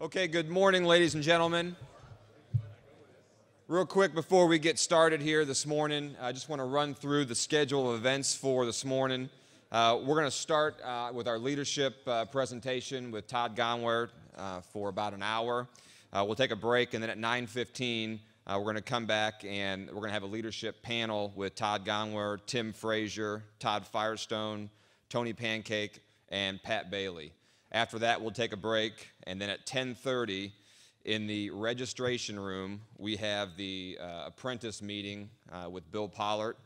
Okay, good morning, ladies and gentlemen. Real quick before we get started here this morning, I just want to run through the schedule of events for this morning. We're going to start with our leadership presentation with Todd Gongwer for about an hour. We'll take a break, and then at 9:15, we're going to come back and we're going to have a leadership panel with Todd Gongwer, Tim Frazier, Todd Firestone, Tony Pancake, and Pat Bailey. After that, we'll take a break, and then at 10:30 in the registration room, we have the apprentice meeting with Bill Pollard,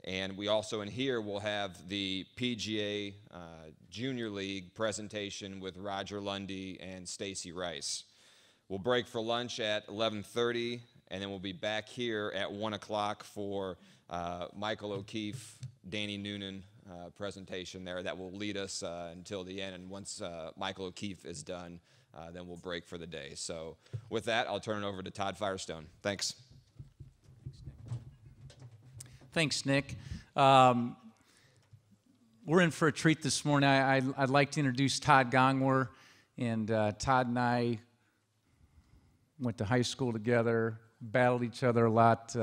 and we also in here will have the PGA Junior League presentation with Roger Lundy and Stacy Rice. We'll break for lunch at 11:30, and then we'll be back here at 1 o'clock for Michael O'Keefe, Danny Noonan presentation there that will lead us until the end. And once Michael O'Keefe is done, then we'll break for the day. So with that, I'll turn it over to Todd Firestone. Thanks. Thanks, Nick. We're in for a treat this morning. I'd like to introduce Todd Gongwer. And Todd and I went to high school together, battled each other a lot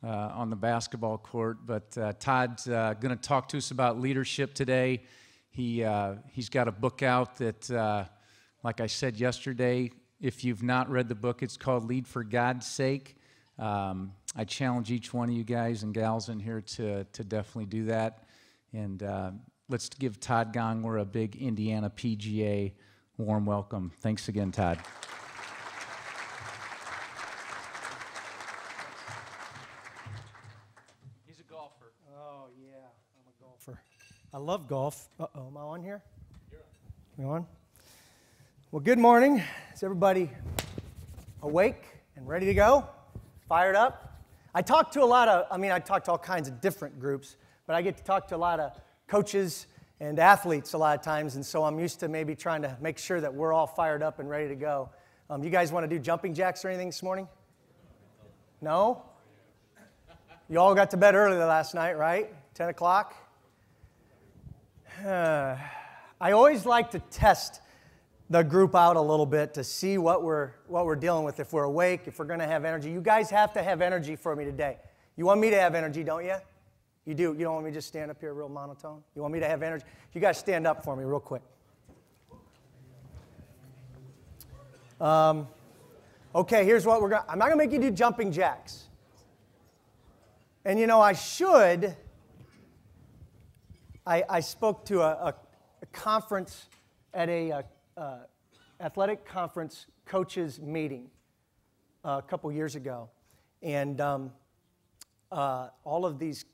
on the basketball court. But Todd's going to talk to us about leadership today. He's got a book out that, like I said yesterday, if you've not read the book, it's called Lead for God's Sake. I challenge each one of you guys and gals in here to definitely do that. And let's give Todd Gongwer a big Indiana PGA warm welcome. Thanks again, Todd. He's a golfer. Oh, yeah, I'm a golfer. I love golf. Uh-oh, am I on here? You're on. Well, good morning. Is everybody awake and ready to go? Fired up? I talk to all kinds of different groups, but I get to talk to a lot of coaches and athletes a lot of times, and so I'm used to maybe trying to make sure that we're all fired up and ready to go. You guys want to do jumping jacks or anything this morning? No? You all got to bed early last night, right? 10 o'clock? I always like to test the group out a little bit to see what we're dealing with, if we're awake, if we're going to have energy. You guys have to have energy for me today. You want me to have energy, don't you? You do. You don't want me to just stand up here real monotone? You want me to have energy? You guys stand up for me real quick. Okay, here's what we're going to... I'm not going to make you do jumping jacks. And you know, I spoke to a conference at a athletic conference coaches meeting a couple years ago, and all of these,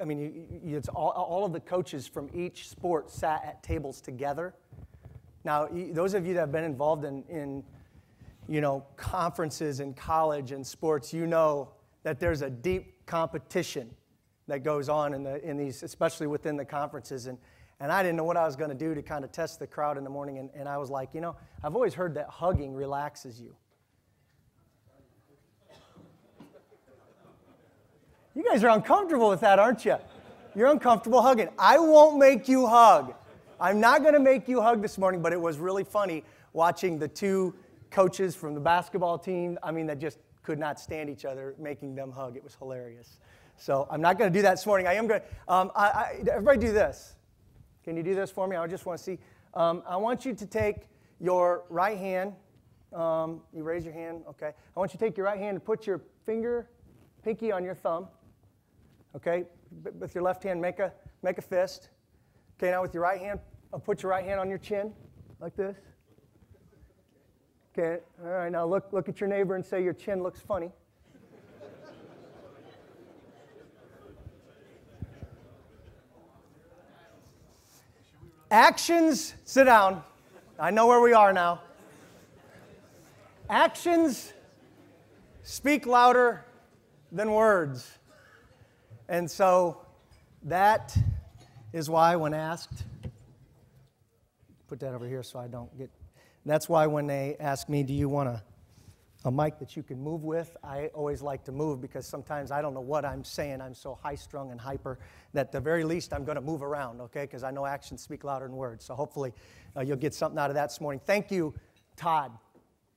it's all of the coaches from each sport sat at tables together. Now, those of you that have been involved in conferences in college and sports, you know that there's a deep competition that goes on in these, especially within the conferences. And I didn't know what I was going to do to kind of test the crowd in the morning. And I was like, I've always heard that hugging relaxes you. You guys are uncomfortable with that, aren't you? You're uncomfortable hugging. I won't make you hug. I'm not going to make you hug this morning, but it was really funny watching the two coaches from the basketball team, that just could not stand each other, making them hug. It was hilarious. So I'm not going to do that this morning. I am going to, everybody do this. Can you do this for me? I just want to see. I want you to take your right hand. You raise your hand. Okay. I want you to take your right hand and put your pinky on your thumb. Okay. With your left hand, make a fist. Okay. Now with your right hand, put your right hand on your chin, like this. Okay. All right. Now look at your neighbor and say your chin looks funny. Actions, sit down. I know where we are now. Actions speak louder than words. And so that is why when asked, put that over here so I don't get, that's why when they ask me, do you want a mic that you can move with, I always like to move because sometimes I don't know what I'm saying. I'm so high-strung and hyper that at the very least I'm going to move around, okay, because I know actions speak louder than words. So hopefully you'll get something out of that this morning. Thank you, Todd,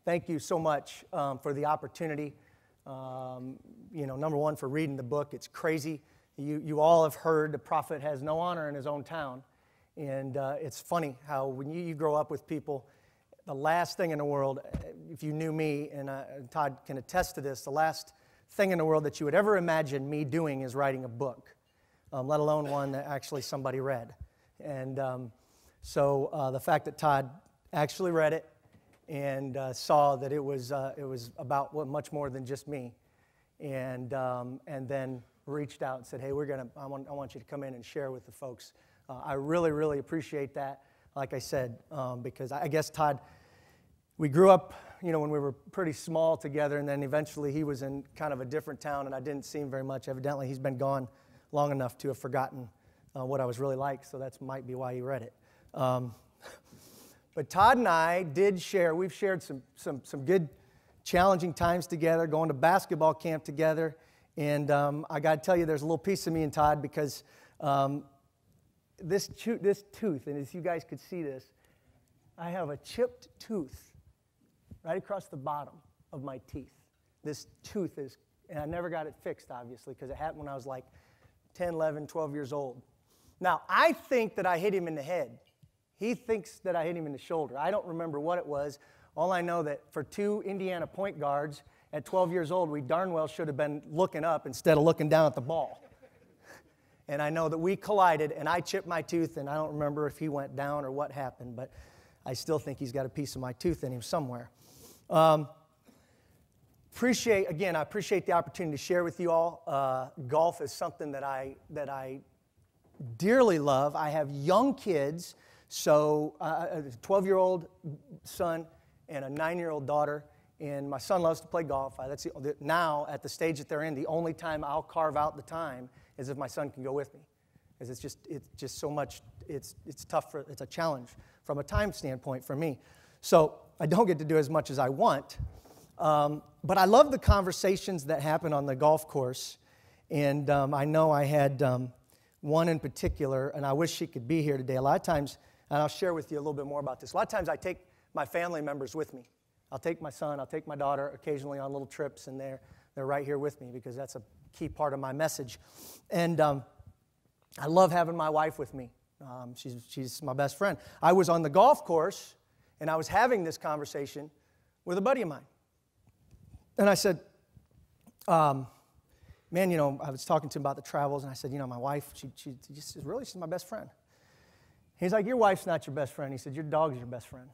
thank you so much for the opportunity. Number one, for reading the book. It's crazy. You all have heard the prophet has no honor in his own town. And it's funny how when you grow up with people, the last thing in the world, if you knew me, and Todd can attest to this, the last thing in the world that you would ever imagine me doing is writing a book, let alone one that actually somebody read. And so the fact that Todd actually read it and saw that it was about much more than just me, and then reached out and said, hey, I want you to come in and share with the folks. I really, really appreciate that, like I said, because I guess Todd, we grew up, when we were pretty small together, and then eventually he was in kind of a different town, and I didn't see him very much. Evidently, he's been gone long enough to have forgotten what I was really like, so that might be why he read it. But Todd and I we've shared some good, challenging times together, going to basketball camp together, and I got to tell you, there's a little piece of me and Todd because this tooth, and as you guys could see this, I have a chipped tooth right across the bottom of my teeth. This tooth and I never got it fixed, obviously, because it happened when I was like 10, 11, 12 years old. Now, I think that I hit him in the head. He thinks that I hit him in the shoulder. I don't remember what it was. All I know that for two Indiana point guards at 12 years old, we darn well should have been looking up instead of looking down at the ball. And I know that we collided, and I chipped my tooth, and I don't remember if he went down or what happened, but I still think he's got a piece of my tooth in him somewhere. I appreciate the opportunity to share with you all. Golf is something that I dearly love. I have young kids, so a 12-year-old son and a 9-year-old daughter, and my son loves to play golf. Now, at the stage that they're in, the only time I'll carve out the time is if my son can go with me, because it's just so much. It's tough. It's a challenge from a time standpoint for me. So I don't get to do as much as I want, but I love the conversations that happen on the golf course, and I know I had one in particular, and I wish she could be here today. A lot of times, and I'll share with you a little bit more about this. A lot of times I take my family members with me. I'll take my son, I'll take my daughter occasionally on little trips, and they're right here with me because that's a key part of my message. And I love having my wife with me. She's my best friend. I was on the golf course, and I was having this conversation with a buddy of mine. And I said, man, I was talking to him about the travels, and I said, my wife, she's my best friend. He's like, your wife's not your best friend. He said, your dog's your best friend.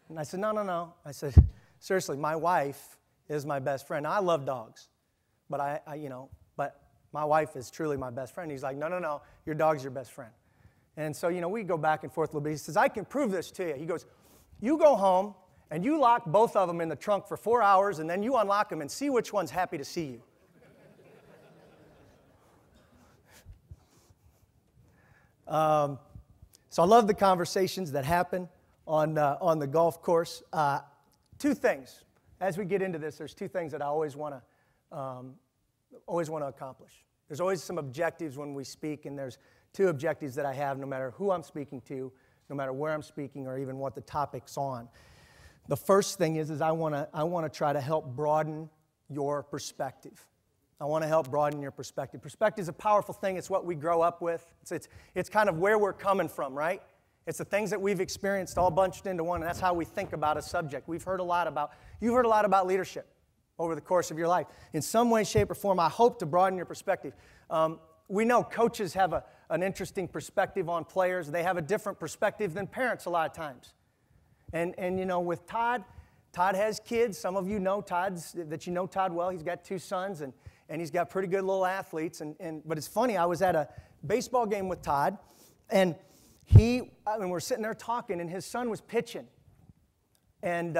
And I said, no. I said, seriously, my wife is my best friend. Now, I love dogs, but but my wife is truly my best friend. He's like, no, your dog's your best friend. And so, we go back and forth a little bit. He says, I can prove this to you. He goes, you go home and you lock both of them in the trunk for 4 hours, and then you unlock them and see which one's happy to see you. So I love the conversations that happen on the golf course. Two things. As we get into this, there's two things that I always want to accomplish. There's always some objectives when we speak, and there's two objectives that I have no matter who I'm speaking to, no matter where I'm speaking, or even what the topic's on. The first thing is I want to try to help broaden your perspective. I want to help broaden your perspective. Perspective is a powerful thing. It's what we grow up with. It's kind of where we're coming from, right? It's the things that we've experienced all bunched into one, and that's how we think about a subject. You've heard a lot about leadership over the course of your life. In some way, shape, or form, I hope to broaden your perspective. We know coaches have an interesting perspective on players. They have a different perspective than parents a lot of times. And with Todd has kids. Some of you know Todd well. He's got two sons, and he's got pretty good little athletes. But it's funny, I was at a baseball game with Todd, and we're sitting there talking, and his son was pitching. And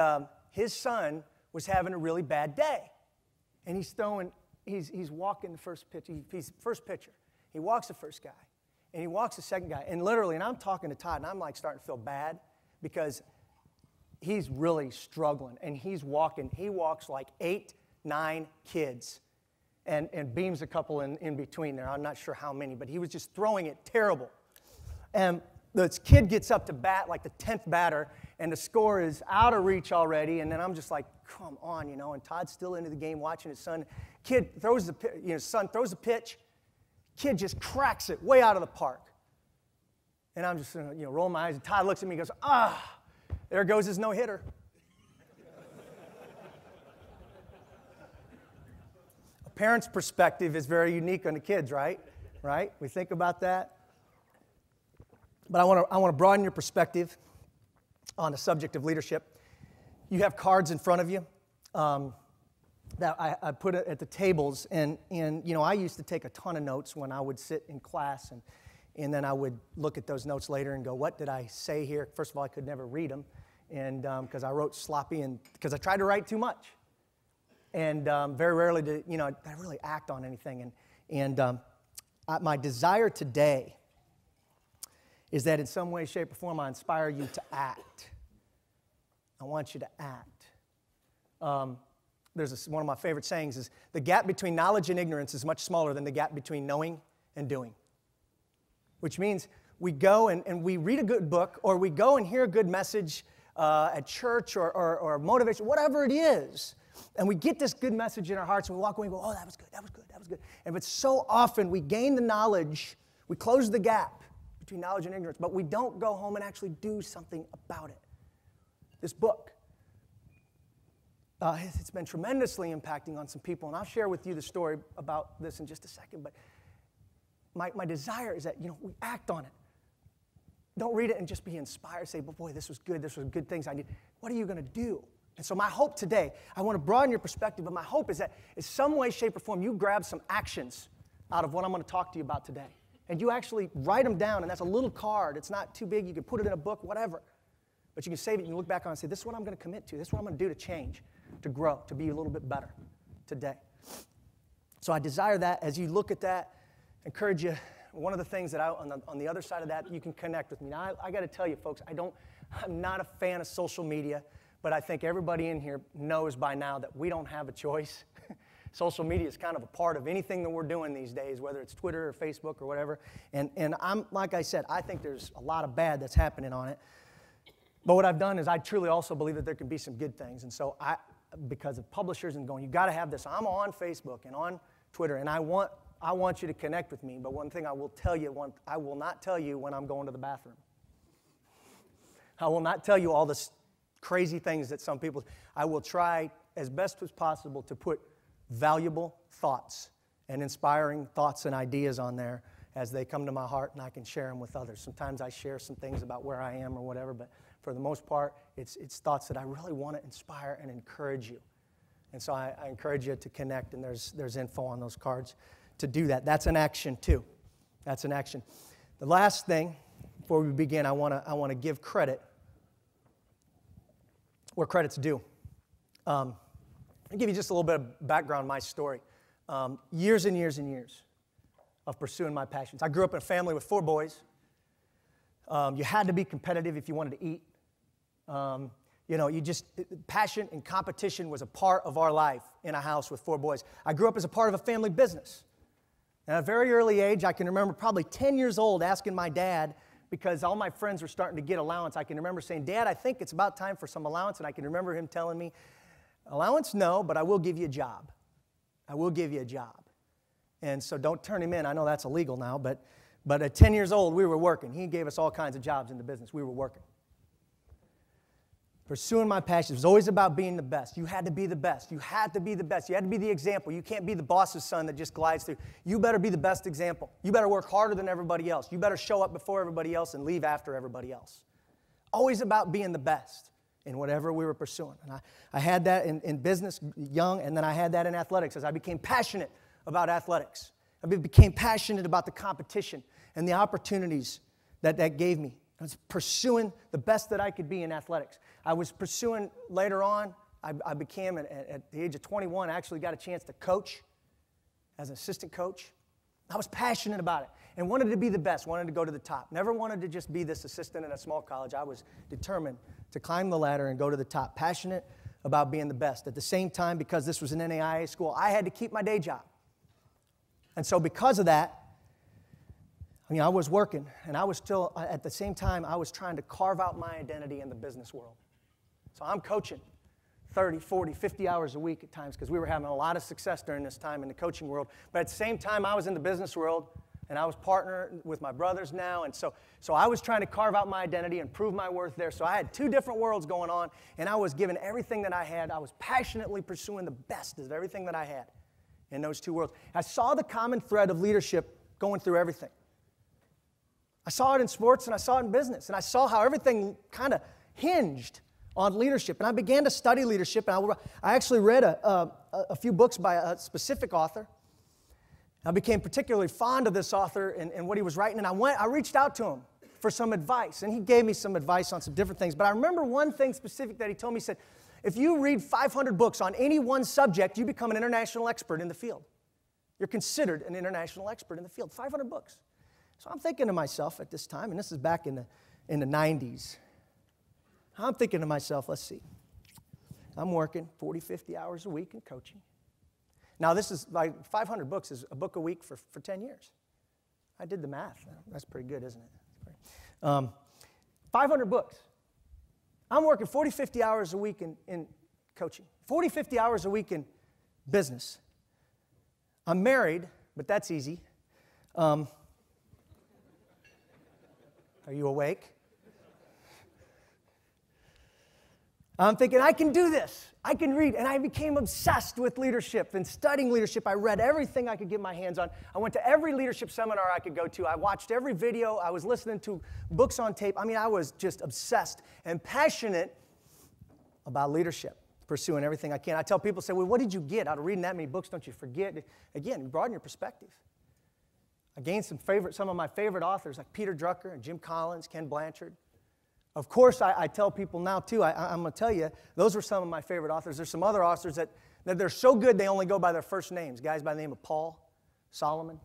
his son was having a really bad day. And he's walking the first pitch. He's first pitcher. He walks the first guy, and he walks the second guy. And literally, and I'm talking to Todd, and I'm like starting to feel bad because he's really struggling. And he walks like 8, 9 kids and beams a couple in between there. I'm not sure how many, but he was just throwing it terrible. And this kid gets up to bat like the 10th batter, and the score is out of reach already, and then I'm just like, come on, and Todd's still into the game watching his son. Kid throws son throws the pitch. Kid just cracks it way out of the park. And I'm just, rolling my eyes, and Todd looks at me and goes, there goes his no-hitter. A parent's perspective is very unique on the kids, right? Right? We think about that. But I want to broaden your perspective on the subject of leadership. You have cards in front of you that I put at the tables, and I used to take a ton of notes when I would sit in class, and then I would look at those notes later and go, what did I say here? First of all, I could never read them, and because I wrote sloppy, and because I tried to write too much, and very rarely did I really act on anything. And my desire today is that in some way, shape, or form, I inspire you to act. I want you to act. One of my favorite sayings is, the gap between knowledge and ignorance is much smaller than the gap between knowing and doing. Which means we go and we read a good book, or we go and hear a good message at church or motivation, whatever it is, and we get this good message in our hearts, and we walk away and go, oh, that was good, that was good, that was good. And but so often we gain the knowledge, we close the gap between knowledge and ignorance, but we don't go home and actually do something about it. This book, it's been tremendously impacting on some people, and I'll share with you the story about this in just a second, but my desire is that, we act on it. Don't read it and just be inspired, say, but boy, this was good things I need. What are you going to do? And so my hope today, I want to broaden your perspective, but my hope is that in some way, shape, or form, you grab some actions out of what I'm going to talk to you about today. And you actually write them down, and that's a little card. It's not too big. You can put it in a book, whatever. But you can save it, and you look back on it and say, this is what I'm going to commit to. This is what I'm going to do to change, to grow, to be a little bit better today. So I desire that. As you look at that, I encourage you, one of the things that on the other side of that, you can connect with me. Now, I got to tell you, folks, I'm not a fan of social media, but I think everybody in here knows by now that we don't have a choice. Social media is kind of a part of anything that we're doing these days, whether it's Twitter or Facebook or whatever. And I'm, like I said, I think there's a lot of bad that's happening on it. But what I've done is I truly also believe that there can be some good things. And so because of publishers and going, you got to have this. I'm on Facebook and on Twitter, and I want you to connect with me. But one thing I will tell you, I will not tell you when I'm going to the bathroom. I will not tell you all the crazy things that some people. I will try as best as possible to put valuable thoughts and inspiring thoughts and ideas on there as they come to my heart, and I can share them with others. Sometimes I share some things about where I am or whatever, but for the most part, it's thoughts that I really want to inspire and encourage you. And so I encourage you to connect, and there's info on those cards to do that. That's an action too. That's an action. The last thing, before we begin, I want to give credit where credit's due. I'll give you just a little bit of background on my story. Years and years and years of pursuing my passions. I grew up in a family with 4 boys. You had to be competitive if you wanted to eat. Passion and competition was a part of our life in a house with 4 boys. I grew up as a part of a family business. And at a very early age, I can remember probably 10 years old asking my dad, because all my friends were starting to get allowance. I can remember saying, Dad, I think it's about time for some allowance. And I can remember him telling me, allowance, no, but I will give you a job. I will give you a job. And so don't turn him in. I know that's illegal now, but at 10 years old, we were working. He gave us all kinds of jobs in the business. We were working. Pursuing my passion. It was always about being the best. You had to be the best. You had to be the best. You had to be the example. You can't be the boss's son that just glides through. You better be the best example. You better work harder than everybody else. You better show up before everybody else and leave after everybody else. Always about being the best in whatever we were pursuing. And I had that in business young, and then I had that in athletics as I became passionate about athletics. I became passionate about the competition and the opportunities that gave me. I was pursuing the best that I could be in athletics. I was pursuing later on, I became, at the age of 21, I actually got a chance to coach as an assistant coach. I was passionate about it and wanted to be the best, wanted to go to the top. Never wanted to just be this assistant in a small college. I was determined to climb the ladder and go to the top, passionate about being the best. At the same time, because this was an NAIA school, I had to keep my day job. And so because of that, I was working, and I was still, at the same time, I was trying to carve out my identity in the business world. So I'm coaching 30, 40, 50 hours a week at times because we were having a lot of success during this time in the coaching world. But at the same time, I was in the business world, and I was partnering with my brothers now. And so I was trying to carve out my identity and prove my worth there. So I had two different worlds going on, and I was giving everything that I had. I was passionately pursuing the best of everything that I had in those two worlds. I saw the common thread of leadership going through everything. I saw it in sports, and I saw it in business. And I saw how everything kind of hinged on leadership. And I began to study leadership. And I actually read a few books by a specific author. I became particularly fond of this author and what he was writing. And I reached out to him for some advice. And he gave me some advice on some different things. But I remember one thing specific that he told me. He said, if you read 500 books on any one subject, you become an international expert in the field. You're considered an international expert in the field. 500 books. So I'm thinking to myself at this time, and this is back in the 90s. I'm thinking to myself, let's see. I'm working 40, 50 hours a week in coaching. Now this is like 500 books is a book a week for 10 years. I did the math. That's pretty good, isn't it? 500 books. I'm working 40, 50 hours a week in coaching. 40, 50 hours a week in business. I'm married, but that's easy. Are you awake? I'm thinking, I can do this. I can read. And I became obsessed with leadership and studying leadership. I read everything I could get my hands on. I went to every leadership seminar I could go to. I watched every video. I was listening to books on tape. I was just obsessed and passionate about leadership, pursuing everything I can. I tell people, say, well, what did you get out of reading that many books? Don't you forget? Again, broaden your perspective. I gained some of my favorite authors like Peter Drucker and Jim Collins, Ken Blanchard. Of course, I tell people now, too, I'm going to tell you, those were some of my favorite authors. There's some other authors that they're so good they only go by their first names. Guys by the name of Paul, Solomon,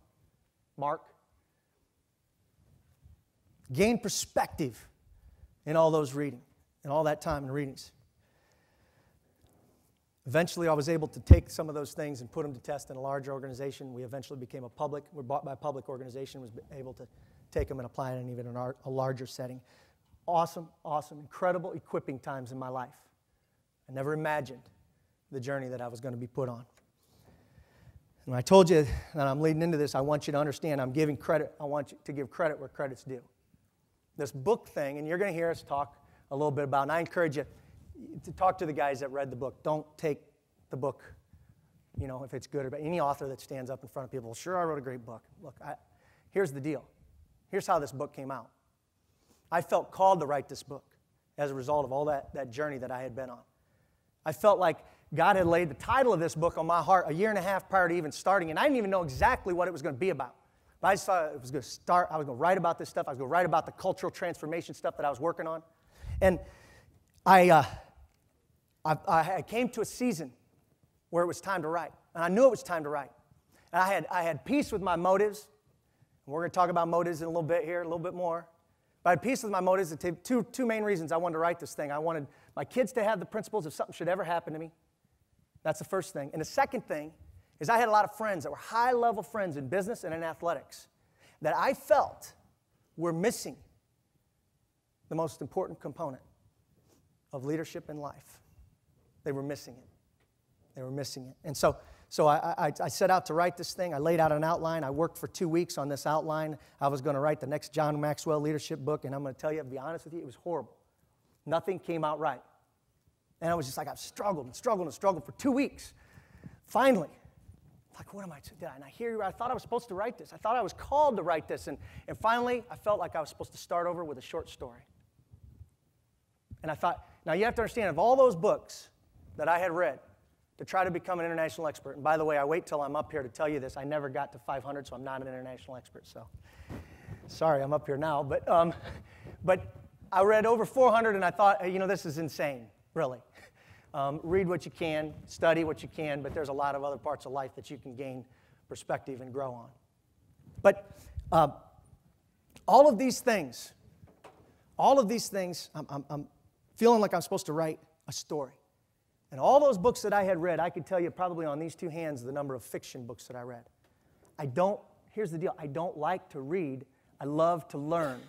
Mark. Gain perspective in all those reading, and all that time in readings. Eventually, I was able to take some of those things and put them to test in a larger organization. We eventually became we're bought by a public organization, was able to take them and apply it in even a larger setting. Awesome, incredible equipping times in my life. I never imagined the journey that I was going to be put on. And when I told you that I'm leading into this, I want you to understand I'm giving credit. I want you to give credit where credit's due. This book thing, and you're going to hear us talk a little bit about, and I encourage you to talk to the guys that read the book. Don't take the book, if it's good or bad. Any author that stands up in front of people, well, sure, I wrote a great book. Look, here's the deal. Here's how this book came out. I felt called to write this book as a result of all that journey that I had been on. I felt like God had laid the title of this book on my heart a year and a half prior to even starting, and I didn't even know exactly what it was going to be about. But I just thought it was going to start. I was going to write about this stuff. I was going to write about the cultural transformation stuff that I was working on. And I came to a season where it was time to write, and I knew it was time to write. And I had peace with my motives. And we're going to talk about motives in a little bit here, a little bit more. But I had peace with my motives. Two main reasons I wanted to write this thing. I wanted my kids to have the principles if something should ever happen to me. That's the first thing. And the second thing is I had a lot of friends that were high-level friends in business and in athletics that I felt were missing the most important component of leadership in life. They were missing it. And so I set out to write this thing. I laid out an outline. I worked for 2 weeks on this outline. I was going to write the next John Maxwell leadership book, and I'm going to tell you, to be honest with you, it was horrible. Nothing came out right. And I was just like, I've struggled for 2 weeks. Finally, like, what am I doing? And I thought I was supposed to write this. I thought I was called to write this. And finally, I felt like I was supposed to start over with a short story. And I thought, now you have to understand, of all those books that I had read to try to become an international expert, and by the way, I wait till I'm up here to tell you this. I never got to 500, so I'm not an international expert. So sorry, I'm up here now. But I read over 400, and I thought, this is insane, really. Read what you can, study what you can, but there's a lot of other parts of life that you can gain perspective and grow on. But all of these things, I'm feeling like I'm supposed to write a story. And all those books that I had read, I could tell you probably on these 2 hands the number of fiction books that I read. Here's the deal, I don't like to read I love to learn.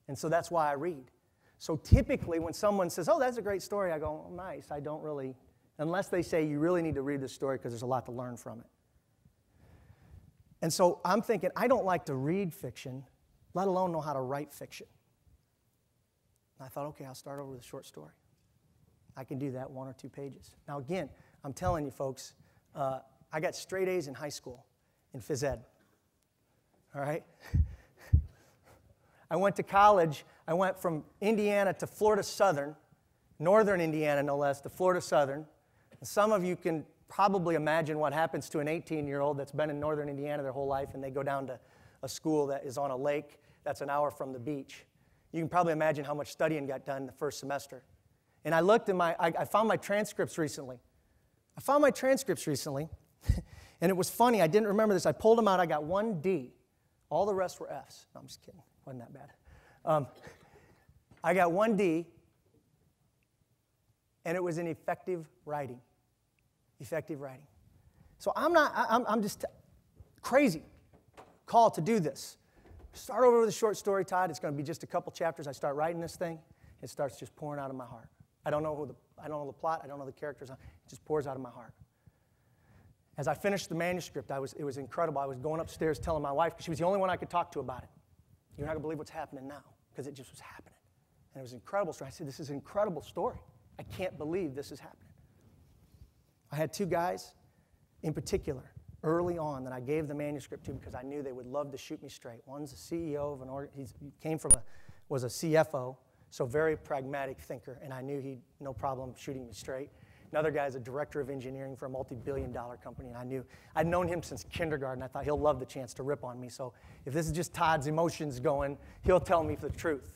And so that's why I read. So typically when someone says, oh, that's a great story, I go, oh, nice. I don't really, unless they say you really need to read this story because there's a lot to learn from it. And so I'm thinking, I don't like to read fiction, let alone know how to write fiction. And I thought, okay, I'll start over with a short story. I can do that, 1 or 2 pages. Now again, I'm telling you folks, I got straight A's in high school in phys ed. All right? I went to college. I went from Indiana to Florida Southern, northern Indiana no less, to Florida Southern. And some of you can probably imagine what happens to an 18-year-old that's been in northern Indiana their whole life and they go down to a school that is on a lake that's an hour from the beach. You can probably imagine how much studying got done the first semester. And I looked at I found my transcripts recently. And it was funny. I didn't remember this. I pulled them out. I got 1 D. All the rest were Fs. No, I'm just kidding. Wasn't that bad. I got 1 D, and it was in effective writing. Effective writing. So I'm just crazy called to do this. Start over with a short story, Todd. It's going to be just a couple chapters. I start writing this thing. It starts just pouring out of my heart. I don't know the plot. I don't know the characters. It just pours out of my heart. As I finished the manuscript, it was incredible. I was going upstairs telling my wife, because she was the only one I could talk to about it. You're not going to believe what's happening now, because it just was happening. And it was incredible. So I said, this is an incredible story. I can't believe this is happening. I had 2 guys in particular early on that I gave the manuscript to because I knew they would love to shoot me straight. One's a CEO of an was a CFO, so very pragmatic thinker, and I knew he'd no problem shooting me straight. Another guy's a director of engineering for a multi-billion-dollar company, and I'd known him since kindergarten. I thought he'll love the chance to rip on me. So if this is just Todd's emotions going, he'll tell me the truth.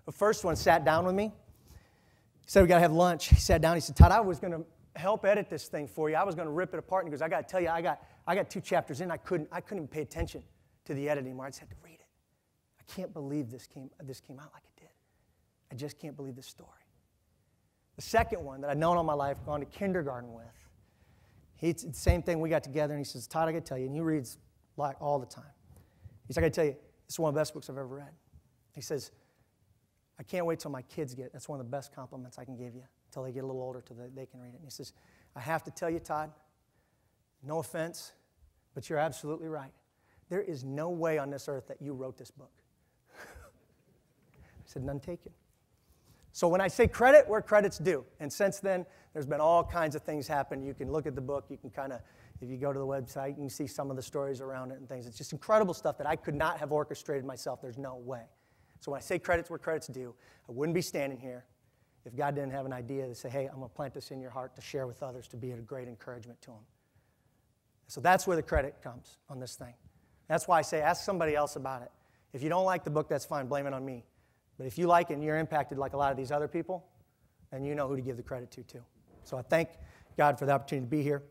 The first one sat down with me. He said, we got to have lunch. He sat down. He said, Todd, I was going to help edit this thing for you. I was going to rip it apart. And he goes, I got to tell you, I got 2 chapters in. I couldn't even pay attention to the edit anymore. I just had to read it. I can't believe this came out like it did. I just can't believe this story. The second one that I'd known all my life, gone to kindergarten with, it's the same thing. We got together, and he says, Todd, I got to tell you, and he reads like all the time. He said, I got to tell you, this is one of the best books I've ever read. He says, I can't wait till my kids get it. That's one of the best compliments I can give you, until they get a little older, till they can read it. And he says, I have to tell you, Todd, no offense, but you're absolutely right. There is no way on this earth that you wrote this book. I said, none taken. So when I say credit, where credit's due. And since then, there's been all kinds of things happen. You can look at the book. You can kind of, if you go to the website, you can see some of the stories around it and things. It's just incredible stuff that I could not have orchestrated myself. There's no way. So when I say credit's where credit's due, I wouldn't be standing here if God didn't have an idea to say, hey, I'm going to plant this in your heart to share with others, to be a great encouragement to them. So that's where the credit comes on this thing. That's why I say ask somebody else about it. If you don't like the book, that's fine. Blame it on me. But if you like it and you're impacted like a lot of these other people, then you know who to give the credit to, too. So I thank God for the opportunity to be here.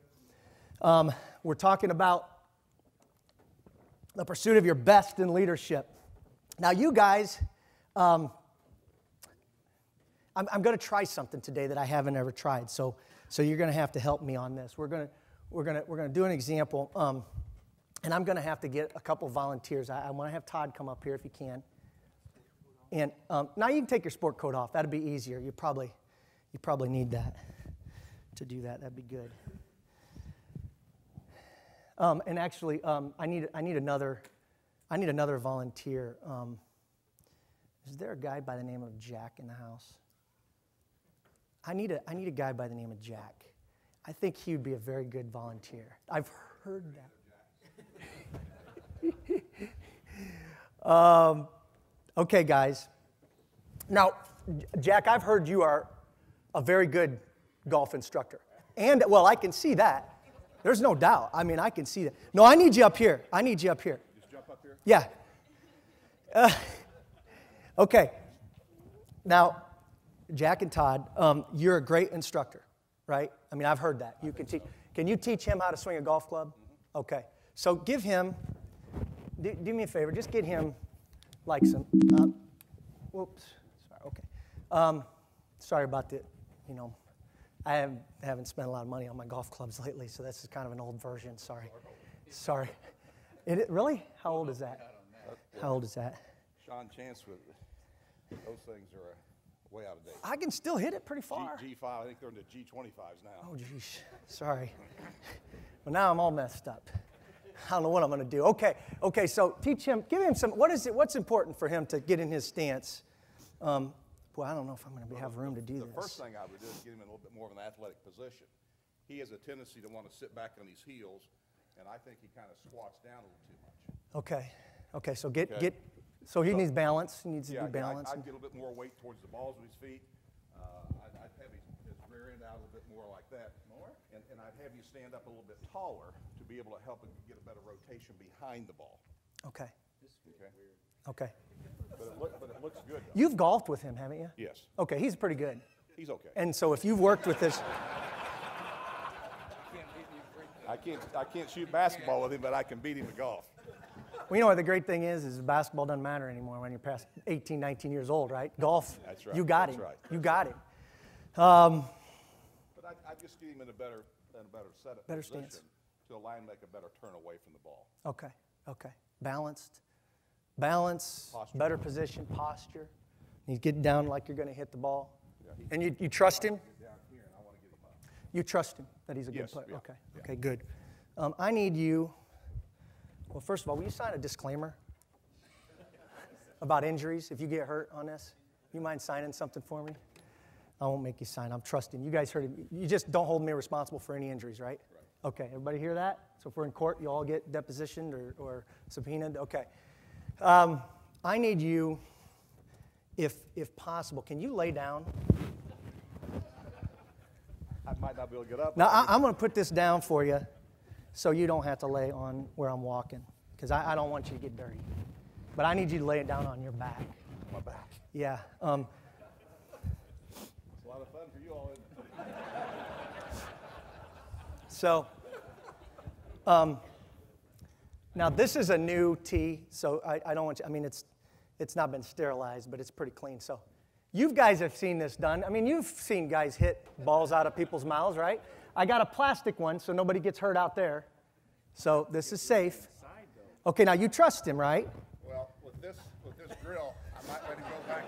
We're talking about the pursuit of your best in leadership. Now, you guys, I'm going to try something today that I haven't ever tried. So you're going to have to help me on this. We're going to do an example, and I'm going to have to get a couple volunteers. I want to have Todd come up here if you can. And now you can take your sport coat off. That'd be easier. You probably need that to do that. That'd be good. And actually, I need another volunteer. Is there a guy by the name of Jack in the house? I need a guy by the name of Jack. I think he would be a very good volunteer. I've heard that. Okay, guys. Now, Jack, I've heard you are a very good golf instructor. And, well, I can see that. There's no doubt. I mean, I can see that. No, I need you up here. Just jump up here? Yeah. Okay. Now, Jack and Todd, you're a great instructor, right? I mean, I've heard that. You can teach. Can you teach him how to swing a golf club? Mm-hmm. Okay. So give him, do me a favor, just get him like some, whoops, sorry, okay. Sorry about the, I haven't spent a lot of money on my golf clubs lately, so this is kind of an old version, sorry. Really? How old is that? How old is that? Sean Chance with those things are way out of date. I can still hit it pretty far. G5, I think they're into G25s now. Oh, geez. Sorry. Well, now I'm all messed up. I don't know what I'm going to do. Okay, so teach him, give him some, what's important for him to get in his stance? Boy, I don't know if I'm going to have room to do this. The first thing I would do is get him in a little bit more of an athletic position. He has a tendency to want to sit back on his heels, and I think he kind of squats down a little too much. Okay, so he needs balance. He needs to be balanced. I'd get a little bit more weight towards the balls of his feet. I'd have his rear end out a little bit more like that. And I'd have you stand up a little bit taller to be able to help him get a better rotation behind the ball. Okay. But it looks good, though. You've golfed with him, haven't you? Yes. Okay, he's pretty good. He's okay. And so if you've worked with this... I can't shoot basketball with him, but I can beat him at golf. Well, you know what the great thing is basketball doesn't matter anymore when you're past 18, 19 years old, right? Golf, That's right. You got That's him. right. You got him. But I just get him in a better setup Better position stance. to allow him to make a better turn away from the ball. Okay. Balance, Posture. better position, posture. He's getting down like you're going to hit the ball. Yeah, And you trust him? Get down here, and I want to get him up. You trust him that he's a good Yes, player? yeah, Okay. yeah. Okay, good. I need you, well, first of all, will you sign a disclaimer about injuries if you get hurt on this? You mind signing something for me? I won't make you sign. I'm trusting. You guys heard it. You just don't hold me responsible for any injuries, right? Right. Okay, everybody hear that? So if we're in court, you all get depositioned or subpoenaed? Okay. I need you, if possible, can you lay down? I might not be able to get up. Now, I'm going to put this down for you so you don't have to lay on where I'm walking, because I don't want you to get dirty. But I need you to lay it down on your back. My back. Yeah. It's a lot of fun for you all, isn't it? So, now this is a new tee, so I don't want you, I mean, it's not been sterilized, but it's pretty clean. So, you guys have seen this done. I mean, you've seen guys hit balls out of people's mouths, right? I got a plastic one, so nobody gets hurt out there. So, this is safe. Okay, now you trust him, right? Well, with this drill, I might let him go back.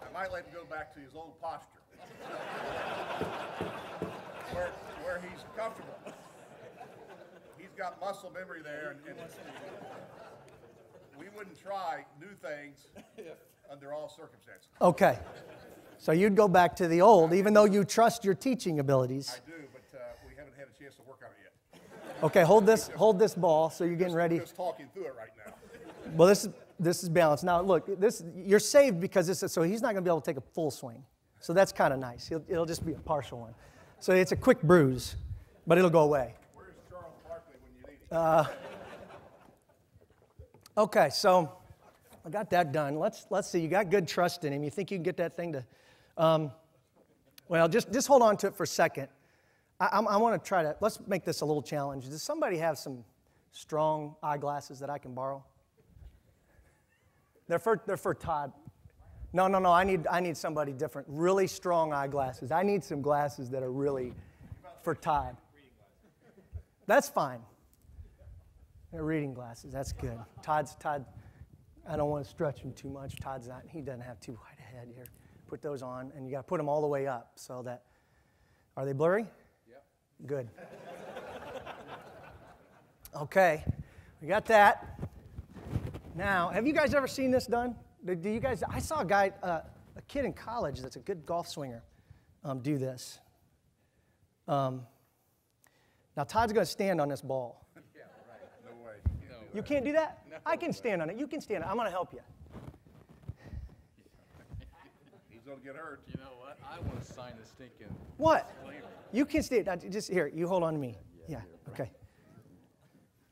I might let him go back to his old posture, where he's comfortable. He's got muscle memory there, and we wouldn't try new things under all circumstances. Okay. So you'd go back to the old, even though you trust your teaching abilities. I do, but we haven't had a chance to work on it yet. Okay, hold this ball so you're getting ready. We're just talking through it right now. Well, this is balanced. Now, look, you're saved because so he's not going to be able to take a full swing. So that's kind of nice. It'll just be a partial one. So it's a quick bruise, but it'll go away. Where's Charles Barkley when you need him? Okay, so I got that done. Let's see. You got good trust in him. You think you can get that thing to? Well, just hold on to it for a second. I want to try to. Let's make this a little challenge. Does somebody have some strong eyeglasses that I can borrow? They're for Todd. No. I need somebody different. Really strong eyeglasses. I need some glasses that are really for Todd. That's fine. They're reading glasses. That's good. Todd. I don't want to stretch him too much. He doesn't have too wide a head here. Put those on, and you got to put them all the way up so that. Are they blurry? Yep. Good. Okay, we got that. Now, have you guys ever seen this done? Do you guys? I saw a guy, a kid in college that's a good golf swinger, do this. Now Todd's going to stand on this ball. Yeah, right. No way. You can't do that? No. I can stand on it. You can stand on it. I'm going to help you. He's going to get hurt. You know what? I want to sign the stinking. What? disclaimer. You can stand. Just here. You hold on to me. Yeah. Okay.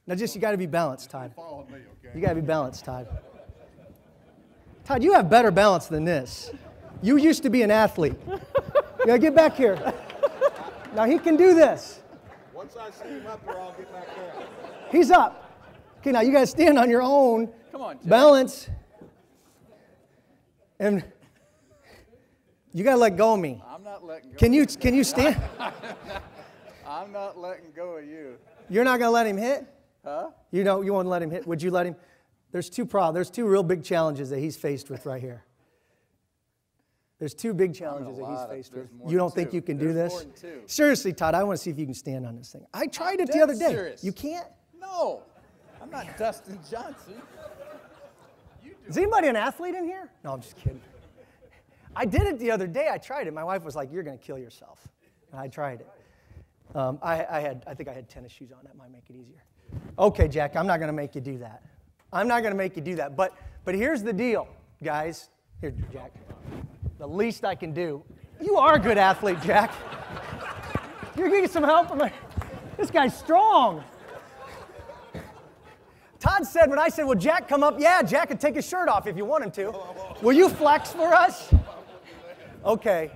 Now, you got to be balanced, Todd. Follow me, okay? You got to be balanced, Todd. Todd, you have better balance than this. You used to be an athlete. Yeah, get back here. Now he can do this. Once I see him up there, I'll get back there. He's up. Okay, now you got to stand on your own. Come on, Jack. Balance. And you got to let go of me. I'm not letting go. Can you stand? I'm not letting go of you. You're not going to let him hit? Huh? You won't let him hit. Would you let him? There's two problems. There's two real big challenges that he's faced with right here. There's two big challenges that he's faced with. You don't think you can do this? More than two. Seriously, Todd, I want to see if you can stand on this thing. I tried it the other day. Serious. You can't? No, I'm not Dustin Johnson. Is anybody an athlete in here? No, I'm just kidding. I did it the other day. I tried it. My wife was like, "You're going to kill yourself." And I tried it. I think I had tennis shoes on. That might make it easier. Okay, Jack, I'm not going to make you do that. I'm not going to make you do that. But here's the deal, guys. Here, Jack. The least I can do. You are a good athlete, Jack. You're going to get some help from this guy's strong. Todd said, when I said, well, Jack, come up. Yeah, Jack can take his shirt off if you want him to. Will you flex for us? Okay.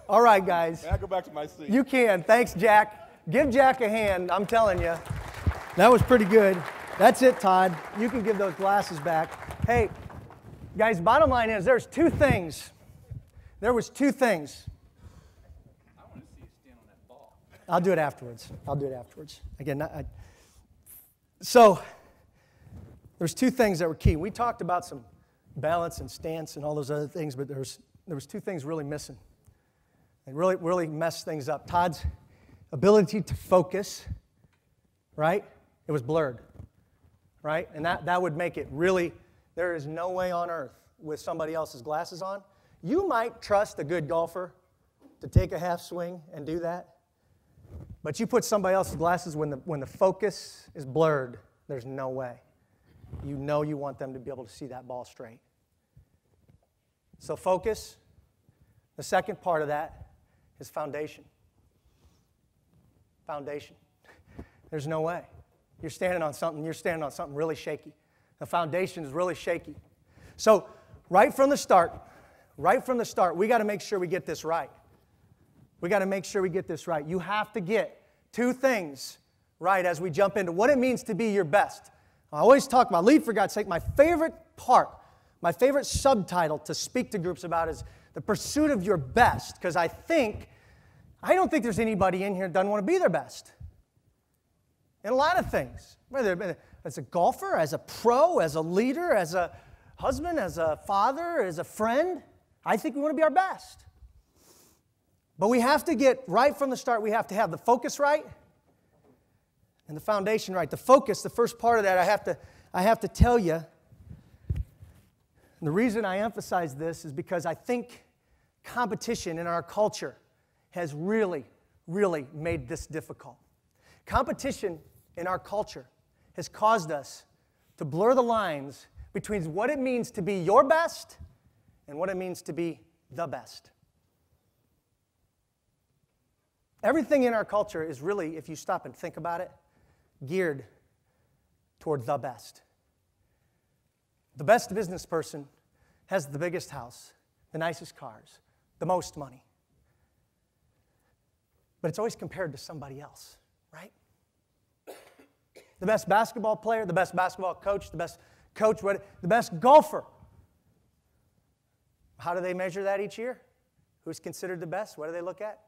All right, guys. May I go back to my seat? You can. Thanks, Jack. Give Jack a hand. I'm telling you. That was pretty good. That's it, Todd. You can give those glasses back. Hey, guys, bottom line is there's two things. There was two things. I want to see you stand on that ball. I'll do it afterwards. Again, so there's two things that were key. We talked about some balance and stance and all those other things, but there was two things really missing. It really messed things up. Todd's ability to focus, right? It was blurred, right? And that would make it really, there is no way on earth with somebody else's glasses on. You might trust a good golfer to take a half swing and do that, but you put somebody else's glasses when the focus is blurred, there's no way. You know you want them to be able to see that ball straight. So focus. The second part of that is foundation. Foundation. There's no way. You're standing on something really shaky. The foundation is really shaky. So right from the start, we got to make sure we get this right. You have to get two things right as we jump into what it means to be your best. I always talk about, lead for God's sake, my favorite subtitle to speak to groups about is the pursuit of your best, because I don't think there's anybody in here that doesn't want to be their best. In a lot of things, whether as a golfer, as a pro, as a leader, as a husband, as a father, as a friend, I think we want to be our best. But we have to get right from the start, we have to have the focus right and the foundation right. The focus, the first part of that, I have to tell you, and the reason I emphasize this is because I think competition in our culture has really, really made this difficult. Competition in our culture has caused us to blur the lines between what it means to be your best and what it means to be the best. Everything in our culture is really, if you stop and think about it, geared toward the best. The best business person has the biggest house, the nicest cars, the most money. But it's always compared to somebody else, right? The best basketball player, the best basketball coach, the best golfer. How do they measure that each year? Who's considered the best? What do they look at?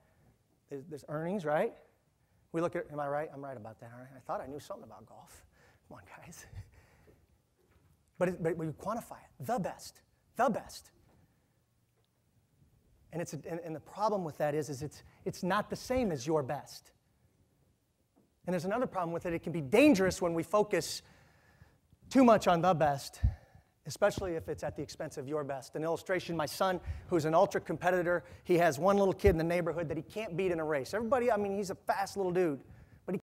There's earnings, right? We look at, am I right? I'm right about that, aren't I? I thought I knew something about golf. Come on, guys. But we quantify it. The best. And the problem with that is it's not the same as your best. And there's another problem with it. It can be dangerous when we focus too much on the best, especially if it's at the expense of your best. An illustration, my son, who's an ultra competitor, he has one little kid in the neighborhood that he can't beat in a race. Everybody, he's a fast little dude.